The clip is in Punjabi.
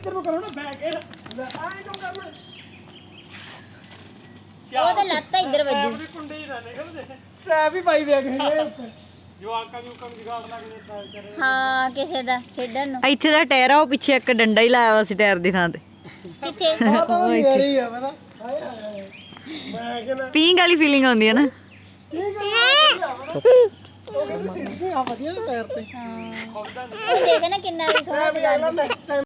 ਇੱਧਰ ਨੂੰ ਕਰੋ ਨਾ ਬੈਕ ਆਏ ਕਿਉਂ ਕਰਨਾ ਉਹ ਤਾਂ ਲੱਤ ਇੱਧਰ ਵੱਜੀ ਵੀ ਕੁੰਡੇ ਹੀ ਨਾ ਨਿਕਲਦੇ ਸਟੈਪ ਹੀ ਪਾਈ ਵੇ ਗਏ ਉੱਪਰ ਜਵਾਕਾਂ ਨੂੰ ਜਗਾੜ ਲਾ ਕੇ ਟਰਾਈ ਕਰੇ ਹਾਂ ਕਿਸੇ ਦਾ ਖੇਡਣ ਨੂੰ ਇੱਥੇ ਦਾ ਟਾਇਰ ਆ ਉਹ ਪਿੱਛੇ ਇੱਕ ਡੰਡਾ ਹੀ ਲਾਇਆ ਵਾ ਸੀ ਟਾਇਰ ਦੀ ਥਾਂ ਤੇ ਕਿੱਥੇ ਆ ਤਾਂ ਯਾਰ ਹੀ ਆ ਪਤਾ ਹਾਏ ਹਾਏ ਮੈਂ ਕਹਿੰਦਾ ਪੀਂਗ ਵਾਲੀ ਫੀਲਿੰਗ ਆਉਂਦੀ ਹੈ ਨਾ ਉਹ ਕਹਿੰਦੇ ਸਿੱਟ ਕੇ ਆ ਵਧੀਆ ਟਾਇਰ ਤੇ ਹਾਂ ਦੇਖ ਨਾ ਕਿੰਨਾ ਸੋਹਣਾ ਨੈਕਸਟ ਟਾਈਮ